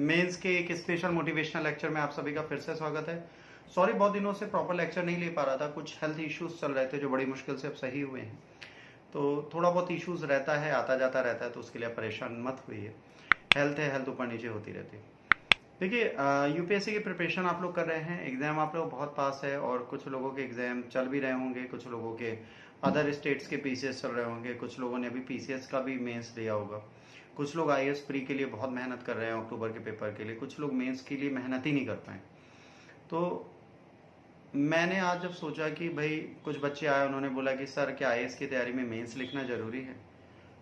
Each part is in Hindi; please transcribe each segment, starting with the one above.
मेंस के एक स्पेशल मोटिवेशनल लेक्चर में आप सभी का फिर से स्वागत है। सॉरी, बहुत दिनों से प्रॉपर लेक्चर नहीं ले पा रहा था, कुछ हेल्थ इश्यूज चल रहे थे जो बड़ी मुश्किल से अब सही हुए हैं। तो थोड़ा बहुत इश्यूज रहता है, आता जाता रहता है, तो उसके लिए परेशान मत हुइए। हेल्थ है, हेल्थ ऊपर नीचे होती रहती है। देखिए, यूपीएससी की प्रिपरेशन आप लोग कर रहे हैं, एग्जाम आप लोग बहुत पास है और कुछ लोगों के एग्जाम चल भी रहे होंगे, कुछ लोगों के अदर स्टेट्स के पीसीएस चल रहे होंगे, कुछ लोगों ने अभी पीसीएस का भी मेंस दिया होगा, कुछ लोग आईएएस प्री के लिए बहुत मेहनत कर रहे हैं अक्टूबर के पेपर के लिए, कुछ लोग मेंस के लिए मेहनत ही नहीं कर पाए। तो मैंने आज जब सोचा कि भाई कुछ बच्चे आए, उन्होंने बोला कि सर क्या आईएएस की तैयारी में मेंस लिखना जरूरी है।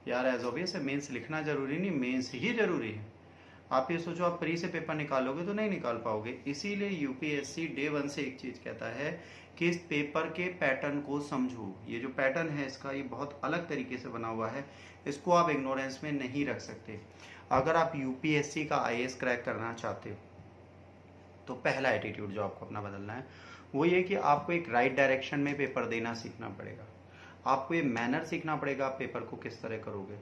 यार एज ऑब्वियस है, मेंस लिखना जरूरी नहीं, मेंस ही जरूरी है। आप ये सोचो आप प्री से पेपर निकालोगे तो नहीं निकाल पाओगे। इसीलिए यूपीएससी डे वन से एक चीज कहता है कि इस पेपर के पैटर्न को समझो। ये जो पैटर्न है इसका, ये बहुत अलग तरीके से बना हुआ है, इसको आप इग्नोरेंस में नहीं रख सकते। अगर आप यूपीएससी का आईएएस क्रैक करना चाहते हो तो पहला एटीट्यूड जो आपको अपना बदलना है वो ये कि आपको एक राइट डायरेक्शन में पेपर देना सीखना पड़ेगा। आपको ये मैनर सीखना पड़ेगा, आप पेपर को किस तरह करोगे।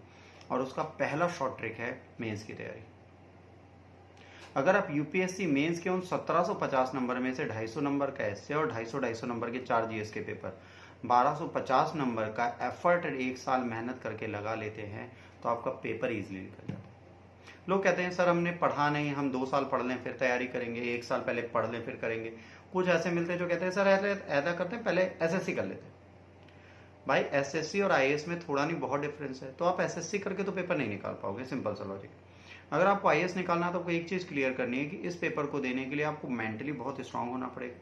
और उसका पहला शॉर्ट ट्रिक है मेंस की तैयारी। अगर आप यूपीएससी मेंस के उन 1750 नंबर में से 250 नंबर का एसए और 250 नंबर के 4 जीएस के पेपर, 1250 नंबर का एफर्ट एक साल मेहनत करके लगा लेते हैं तो आपका पेपर इजीली निकल जाता है। लोग कहते हैं सर हमने पढ़ा नहीं, हम 2 साल पढ़ लें फिर तैयारी करेंगे, 1 साल पहले पढ़ लें फिर करेंगे। कुछ ऐसे मिलते हैं जो कहते हैं सर ऐसा करते हैं, पहले एसएससी कर लेते हैं। भाई एसएससी और आईएएस में थोड़ा नहीं बहुत डिफरेंस है, तो आप एसएससी करके तो पेपर नहीं निकाल पाओगे, सिंपल सा लॉजिक। अगर आपको आईएएस निकालना है तो आपको एक चीज क्लियर करनी है कि इस पेपर को देने के लिए आपको मेंटली बहुत स्ट्रांग होना पड़ेगा,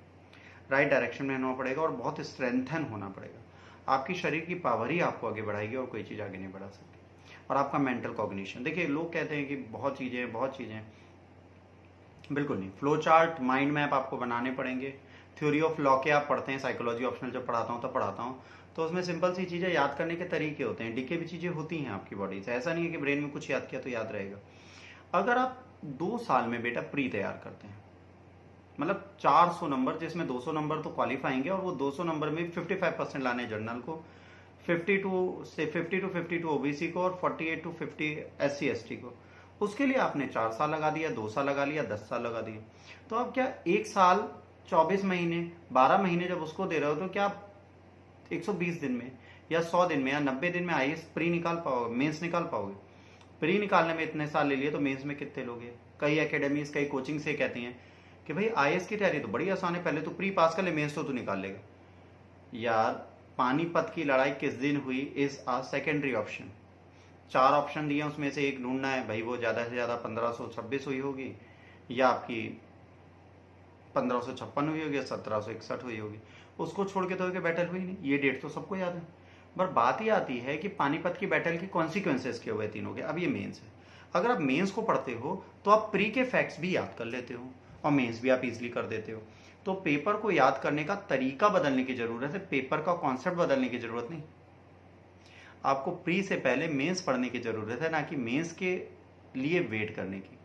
राइट डायरेक्शन में होना पड़ेगा और बहुत स्ट्रेंथन होना पड़ेगा। आपकी शरीर की पावर ही आपको आगे बढ़ाएगी और कोई चीज आगे नहीं बढ़ा सकती। और आपका मेंटल कॉग्निशन, देखिए लोग कहते हैं कि बहुत चीजें, बिल्कुल नहीं। फ्लो चार्ट, माइंड मैप आपको बनाने पड़ेंगे। थ्योरी ऑफ लॉ के आप पढ़ते हैं, साइकोलॉजी ऑप्शनल जब पढ़ाता हूँ तब पढ़ाता हूँ, तो उसमें सिंपल सी चीजें याद करने के तरीके होते हैं, डिके भी चीजें होती हैं आपकी बॉडी से। ऐसा नहीं है कि ब्रेन में कुछ याद किया तो याद रहेगा। अगर आप 2 साल में बेटा प्री तैयार करते हैं, मतलब 400 नंबर जिसमें 200 नंबर तो क्वालिफाइंगे और वो 200 नंबर में 55% लाने जर्नल को, 50 टू 52 ओबीसी को और 48 टू 50 SC ST को, उसके लिए आपने 4 साल लगा दिया, 2 साल लगा लिया, 10 साल लगा दिए। तो आप क्या 1 साल 24 महीने 12 महीने जब उसको दे रहे हो तो क्या आप 120 दिन में या 100 दिन में या 90 दिन में आईएएस प्री निकाल पाओगे, मेंस निकाल पाओगे? प्री निकालने में इतने साल ले लिए तो मेंस में कितने लोगे? कई एकेडमीज, कई कोचिंग से कहती हैं कि भाई आईएएस की तैयारी तो बड़ी आसान है, पहले तो प्री पास कर ले, मेंस तो तू निकाल लेगा। यार पानीपत की लड़ाई किस दिन हुई is a secondary option. 4 option दिए, उसमें से एक ढूंढना है भाई, वो ज्यादा से ज्यादा 1526 हुई होगी या आपकी 1556 हुई होगी या 1761 हुई होगी। उसको छोड़ के तो बैटल हुई नहीं, ये डेट तो सबको याद है। पर बात ही आती है कि पानीपत की बैटल के कॉन्सिक्वेंसेस क्या हुए तीनों के। अब ये मेंस है, अगर आप मेंस को पढ़ते हो तो आप प्री के फैक्ट्स भी याद कर लेते हो और मेंस भी आप इजीली कर देते हो। तो पेपर को याद करने का तरीका बदलने की जरूरत है, पेपर का कॉन्सेप्ट बदलने की जरूरत नहीं। आपको प्री से पहले मेंस पढ़ने की जरूरत है, ना कि मेंस के लिए वेट करने की।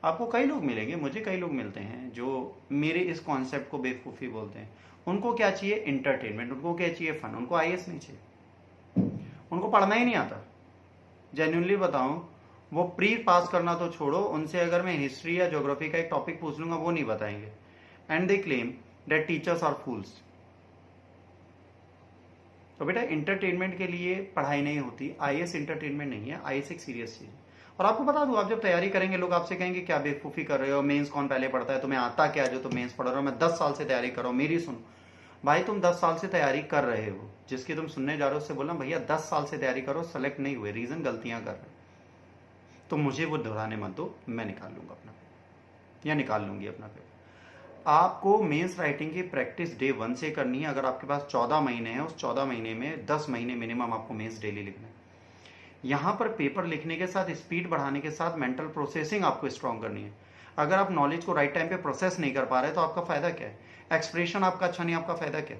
आपको कई लोग मिलेंगे, मुझे कई लोग मिलते हैं जो मेरे इस कॉन्सेप्ट को बेवकूफ़ी बोलते हैं। उनको क्या चाहिए? इंटरटेनमेंट। उनको क्या चाहिए? फन। उनको आईएएस नहीं चाहिए, उनको पढ़ना ही नहीं आता। जेन्युइनली बताऊं, वो प्री पास करना तो छोड़ो, उनसे अगर मैं हिस्ट्री या ज्योग्राफी का एक टॉपिक पूछ लूंगा वो नहीं बताएंगे। And they claim that teachers are fools. तो बेटा इंटरटेनमेंट के लिए पढ़ाई नहीं होती, आईएएस इंटरटेनमेंट नहीं है, आईएएस एक सीरियस चीज है। और आपको बता दूं, आप जब तैयारी करेंगे लोग आपसे कहेंगे क्या बेवकूफी कर रहे हो, मेंस कौन पहले पढ़ता है, तुम्हें आता क्या जो तुम मेंस पढ़ रहे हो? मैं 10 साल से तैयारी कर रहा हूं। मेरी सुनो भाई, तुम 10 साल से तैयारी कर रहे हो, जिसकी तुम सुनने जा रहे हो उससे बोलना भैया 10 साल से तैयारी करो, सेलेक्ट नहीं हुए, रीजन गलतियां कर रहे, तो मुझे वो दोहराने मत दो, मैं निकाल लूंगा अपना पेपर या निकाल लूंगी अपना पेपर। आपको मेंस राइटिंग की प्रैक्टिस डे 1 से करनी है। अगर आपके पास 14 महीने हैं, उस 14 महीने में 10 महीने मिनिमम आपको मेंस डेली लिखना है। यहां पर पेपर लिखने के साथ स्पीड बढ़ाने के साथ मेंटल प्रोसेसिंग आपको स्ट्रांग करनी है। अगर आप नॉलेज को राइट टाइम पे प्रोसेस नहीं कर पा रहे तो आपका फायदा क्या है? एक्सप्रेशन आपका अच्छा नहीं, आपका फायदा क्या?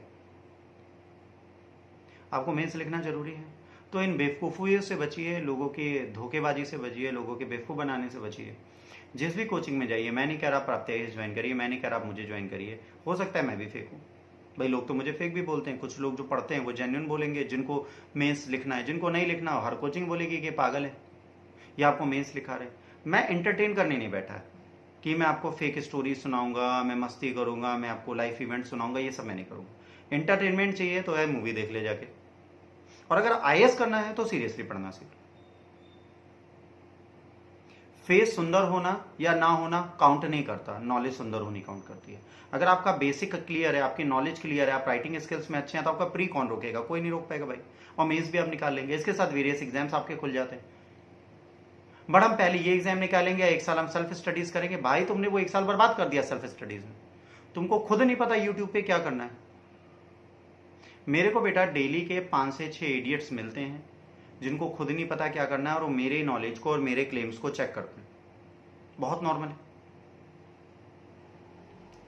आपको मेंस लिखना जरूरी है। तो इन बेवकूफ़ियों से बचिए, लोगों की धोखेबाजी से बचिए, लोगों के बेवकूफ़ बनाने से बचिए। जिस भी कोचिंग में जाइए, मैं नहीं कह रहा प्राप्त ज्वाइन करिए, मैं नहीं कह रहा आप मुझे ज्वाइन करिए, हो सकता है मैं भी फेक हूँ भाई। लोग तो मुझे फेक भी बोलते हैं, कुछ लोग जो पढ़ते हैं वो जेन्युइन बोलेंगे, जिनको मेंस लिखना है। जिनको नहीं लिखना, हर कोचिंग बोलेगी कि पागल है, ये आपको मेंस लिखा रहे। मैं एंटरटेन करने नहीं बैठा कि मैं आपको फेक स्टोरी सुनाऊंगा, मैं मस्ती करूंगा, मैं आपको लाइफ इवेंट सुनाऊंगा, ये सब मैं नहीं करूंगा। एंटरटेनमेंट चाहिए तो है मूवी देख ले जाके, और अगर आईएएस करना है तो सीरियसली पढ़ना सीख। फेस सुंदर होना या ना होना काउंट नहीं करता, नॉलेज सुंदर होनी काउंट करती है। अगर आपका बेसिक क्लियर है, आपकी नॉलेज क्लियर है, आप राइटिंग स्किल्स में अच्छे हैं, तो आपका प्री कौन रोकेगा? कोई नहीं रोक पाएगा भाई। और मेंस भी आप निकाल लेंगे, इसके साथ वेरियस एग्जाम्स आपके खुल जाते हैं। बट हम पहले ये एग्जाम निकालेंगे, एक साल हम सेल्फ स्टडीज करेंगे। भाई तुमने वो एक साल बर्बाद कर दिया सेल्फ स्टडीज में, तुमको खुद नहीं पता यूट्यूब पे क्या करना है। मेरे को बेटा डेली के 5 से 6 इडियट्स मिलते हैं जिनको खुद नहीं पता क्या करना है, और वो मेरे नॉलेज को और मेरे क्लेम्स को चेक करते हैं। बहुत नॉर्मल है।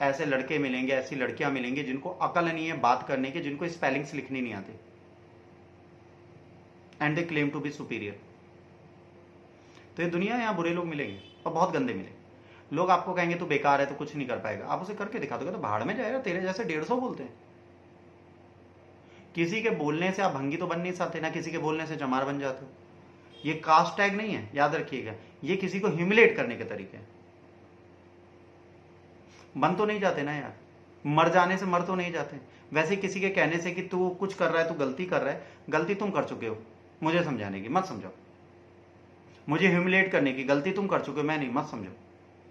ऐसे लड़के मिलेंगे, ऐसी लड़कियां मिलेंगी जिनको अकल नहीं है बात करने की, जिनको स्पेलिंग्स लिखनी नहीं आती, and they claim to be superior. तो ये दुनिया, यहाँ बुरे लोग मिलेंगे और बहुत गंदे मिलेंगे। लोग आपको कहेंगे तू बेकार है, तो कुछ नहीं कर पाएगा। आप उसे करके दिखा दोगे तो भाड़ में जाएगा। तेरे जैसे 150 बोलते हैं। किसी के बोलने से आप भंगी तो बन नहीं सकते ना, किसी के बोलने से चमार बन जाते हो। ये कास्ट टैग नहीं है, याद रखिएगा। ये किसी को ह्यूमिलेट करने के तरीके हैं। बन तो नहीं जाते ना यार, मर जाने से मर तो नहीं जाते। वैसे किसी के कहने से कि तू कुछ कर रहा है, तू गलती कर रहा है, गलती तुम कर चुके हो, मुझे समझाने की मत समझाओ। मुझे ह्यूमिलेट करने की गलती तुम कर चुके हो, मैं नहीं, मत समझो।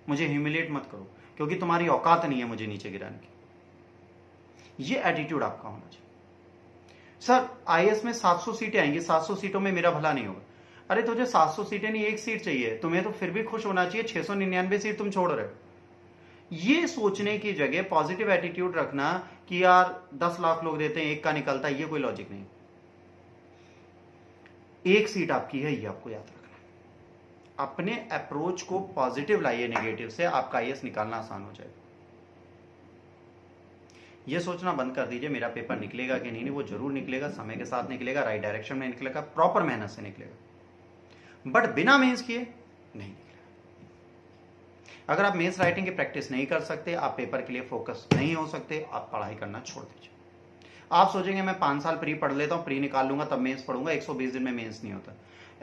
मुझे ह्यूमिलेट मत करो, क्योंकि तुम्हारी औकात नहीं है मुझे नीचे गिराने की। ये एटीट्यूड आपका होना चाहिए। सर आईएएस में 700 सीटें आएंगी, 700 सीटों में मेरा भला नहीं होगा। अरे तुझे 700 सीटें नहीं, एक सीट चाहिए तुम्हें, तो फिर भी खुश होना चाहिए। 699 सीट तुम छोड़ रहे हो। ये सोचने की जगह पॉजिटिव एटीट्यूड रखना कि यार 10 लाख लोग देते हैं, एक का निकलता है, ये कोई लॉजिक नहीं। एक सीट आपकी है, ये आपको याद रखना। अपने अप्रोच को पॉजिटिव लाइए, नेगेटिव से आपका आईएएस निकालना आसान हो जाएगा। ये सोचना बंद कर दीजिए मेरा पेपर निकलेगा कि नहीं, वो जरूर निकलेगा, समय के साथ निकलेगा, राइट डायरेक्शन में निकलेगा, प्रॉपर मेहनत से निकलेगा। बट बिना मेंस किए नहीं निकलेगा। अगर आप मेंस राइटिंग की प्रैक्टिस नहीं कर सकते, आप पेपर के लिए फोकस नहीं हो सकते, आप पढ़ाई करना छोड़ दीजिए। आप सोचेंगे मैं 5 साल प्री पढ़ लेता हूं, प्री निकाल लूंगा तब मेंस पढ़ूंगा, 120 दिन में मेंस नहीं होता।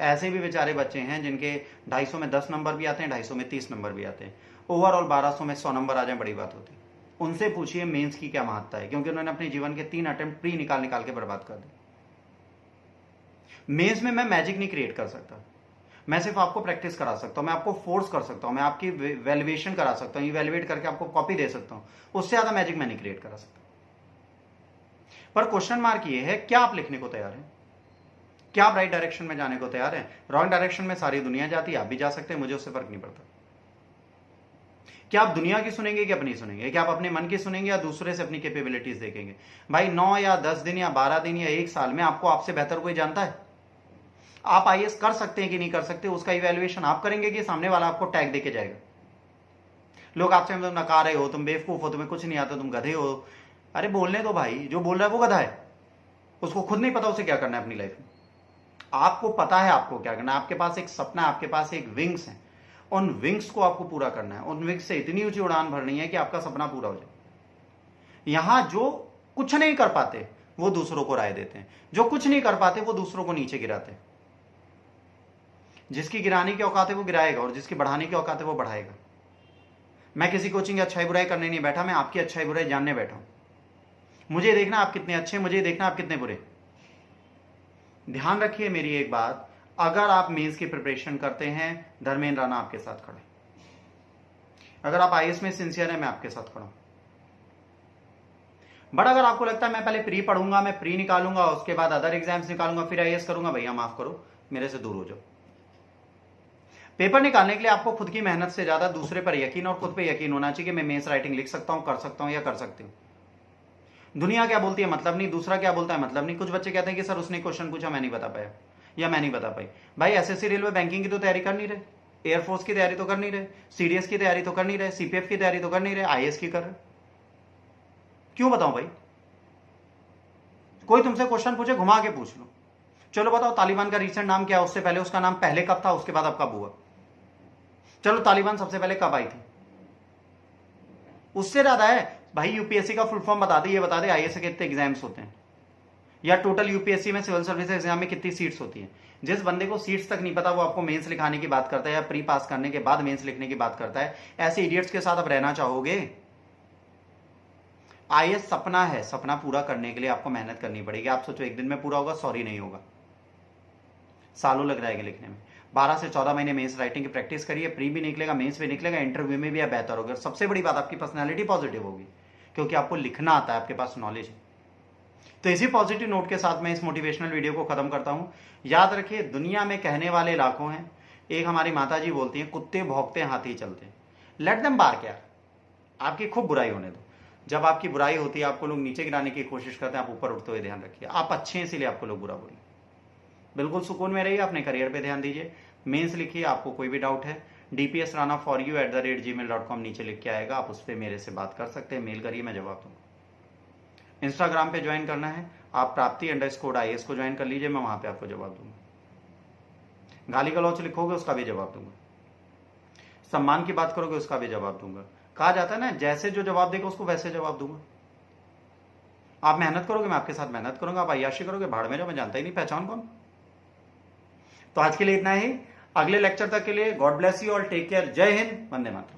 ऐसे भी बेचारे बच्चे हैं जिनके 250 में 10 नंबर भी आते हैं, 250 में 30 नंबर भी आते हैं। ओवरऑल 1200 में 100 नंबर आ जाए, बड़ी बात होती है। उनसे पूछिए मेंस की क्या महत्ता है, क्योंकि उन्होंने अपने जीवन के 3 अटेम्प्ट प्री निकाल निकाल के बर्बाद कर दिए। मेंस में मैं मैजिक नहीं क्रिएट कर सकता, मैं सिर्फ आपको प्रैक्टिस करा सकता हूं, मैं आपको फोर्स कर सकता हूं, मैं आपकी वैल्यूएशन करा सकता हूं, इवैल्यूएट करके आपको कॉपी दे सकता हूं। उससे ज्यादा मैजिक मैं नहीं क्रिएट करा सकता। पर क्वेश्चन मार्क ये है, क्या आप लिखने को तैयार हैं? क्या आप राइट डायरेक्शन में जाने को तैयार हैं? रॉन्ग डायरेक्शन में सारी दुनिया जाती है, आप भी जा सकते हैं, मुझे उससे फर्क नहीं पड़ता। क्या आप दुनिया की सुनेंगे कि अपनी सुनेंगे? क्या आप अपने मन की सुनेंगे या दूसरे से अपनी कैपेबिलिटीज देखेंगे? भाई 9 या 10 दिन या 12 दिन या 1 साल में आपको आपसे बेहतर कोई जानता है? आप आईएएस कर सकते हैं कि नहीं कर सकते, उसका इवैल्यूएशन आप करेंगे कि सामने वाला आपको टैग देके जाएगा? लोग आपसे मतलब नकार रहे हो, तुम बेवकूफ हो, तुम्हें कुछ नहीं आता, तुम गधे हो। अरे बोलने दो भाई, जो बोल रहा है वो गधा है, उसको खुद नहीं पता उसे क्या करना है अपनी लाइफ में। आपको पता है आपको क्या करना है, आपके पास एक सपना है, आपके पास एक विंग्स है, उन विंग्स को आपको पूरा करना है। उन विंग्स से इतनी ऊंची उड़ान भरनी है कि आपका सपना पूरा हो जाए। यहां जो कुछ नहीं कर पाते वो दूसरों को राय देते हैं, जो कुछ नहीं कर पाते वो दूसरों को नीचे गिराते हैं। जिसकी गिराने की औकात है वो गिराएगा, और जिसकी बढ़ाने की औकात है वो बढ़ाएगा। मैं किसी कोचिंग की अच्छाई बुराई करने नहीं बैठा, मैं आपकी अच्छाई बुराई जानने बैठा हूं। मुझे देखना आप कितने अच्छे, मुझे देखना आप कितने बुरे। ध्यान रखिए मेरी एक बात, अगर आप मेंस की प्रिपरेशन करते हैं, धर्मेंद्र राणा आपके साथ खड़ा है। अगर आप आईएएस में सिंसियर है, मैं आपके साथ खड़ा हूं। बट अगर आपको लगता है मैं पहले प्री पढ़ूंगा, मैं प्री निकालूंगा, उसके बाद अदर एग्जाम्स निकालूंगा, फिर आईएएस करूंगा, भैया माफ करो, मेरे से दूर हो जाओ। पेपर निकालने के लिए आपको खुद की मेहनत से ज्यादा दूसरे पर यकीन और खुद पे यकीन होना चाहिए कि मैं मेंस राइटिंग लिख सकता हूं, कर सकता हूं या कर सकती हूं। दुनिया क्या बोलती है मतलब नहीं, दूसरा क्या बोलता है मतलब नहीं। कुछ बच्चे कहते हैं कि सर उसने क्वेश्चन पूछा मैं नहीं बता पाया या मैं नहीं बता पाई। भाई एसएससी रेलवे बैंकिंग की तो तैयारी कर नहीं रहे, एयरफोर्स की तैयारी तो कर नहीं रहे, सीडीएस की तैयारी तो कर नहीं रहे, सीपीएफ की तैयारी तो कर नहीं रहे, आईएएस की कर रहे। क्यों बताऊं भाई? कोई तुमसे क्वेश्चन पूछे, घुमा के पूछ लो, चलो बताओ तालिबान का रिसेंट नाम क्या है, उससे पहले उसका नाम पहले कब था, उसके बाद अब कब हुआ। चलो तालिबान सबसे पहले कब आई थी, उससे ज्यादा है भाई। यूपीएससी का फुल फॉर्म बता दे, ये बता दे आईएएस के कितने एग्जाम्स होते हैं। या टोटल यूपीएससी में सिविल सर्विस एग्जाम में कितनी सीट्स होती हैं। जिस बंदे को सीट्स तक नहीं पता वो आपको मेंस लिखाने की बात करता है या प्री पास करने के बाद मेंस लिखने की बात करता है। ऐसे इडियट्स के साथ आप रहना चाहोगे? आईएएस सपना है, सपना पूरा करने के लिए आपको मेहनत करनी पड़ेगी। आप सोचो एक दिन में पूरा होगा, सॉरी नहीं होगा, सालों लग जाएंगे लिखने में। 12 से 14 महीने मेंस राइटिंग की प्रैक्टिस करिए, प्री भी निकलेगा, मेंस भी निकलेगा, इंटरव्यू में भी आप बेहतर होगा। सबसे बड़ी बात, आपकी पर्सनैलिटी पॉजिटिव होगी क्योंकि आपको लिखना आता है, आपके पास नॉलेज है। तो इसी पॉजिटिव नोट के साथ मैं इस मोटिवेशनल वीडियो को खत्म करता हूं। याद रखिए, दुनिया में कहने वाले लाखों हैं, एक हमारी माता जी बोलती हैं, कुत्ते भौंकते हाथी चलते। लेट देम बार्क यार, आपकी खूब बुराई होने दो। जब आपकी बुराई होती है, आपको लोग नीचे गिराने की कोशिश करते हैं, आप ऊपर उठते हुए ध्यान रखिए। आप अच्छे हैं इसीलिए आपको लोग बुरा बोले। बिल्कुल सुकून में रहिए, अपने करियर पे ध्यान दीजिए। मेंस लिखिए, आपको कोई भी डाउट है dpsranaforyou@gmail.com नीचे लिख के आएगा, आप उस पर मेरे से बात कर सकते हैं, मेल करिए, मैं जवाब दूंगा। इंस्टाग्राम पे ज्वाइन करना है, आप प्राप्ति_IAS को ज्वाइन कर लीजिए, मैं वहां पे आपको जवाब दूंगा। गाली गलौच लिखोगे उसका भी जवाब दूंगा, सम्मान की बात करोगे उसका भी जवाब दूंगा। कहा जाता है ना, जैसे जो जवाब देगा उसको वैसे जवाब दूंगा। आप मेहनत करोगे, मैं आपके साथ मेहनत करूंगा। आप अय्याशी करोगे, भाड़ में जाओ, मैं जानता ही नहीं पहचान कौन। तो आज के लिए इतना ही। अगले लेक्चर तक के लिए God bless you all, take care, जय हिंद, वंदे मातरम।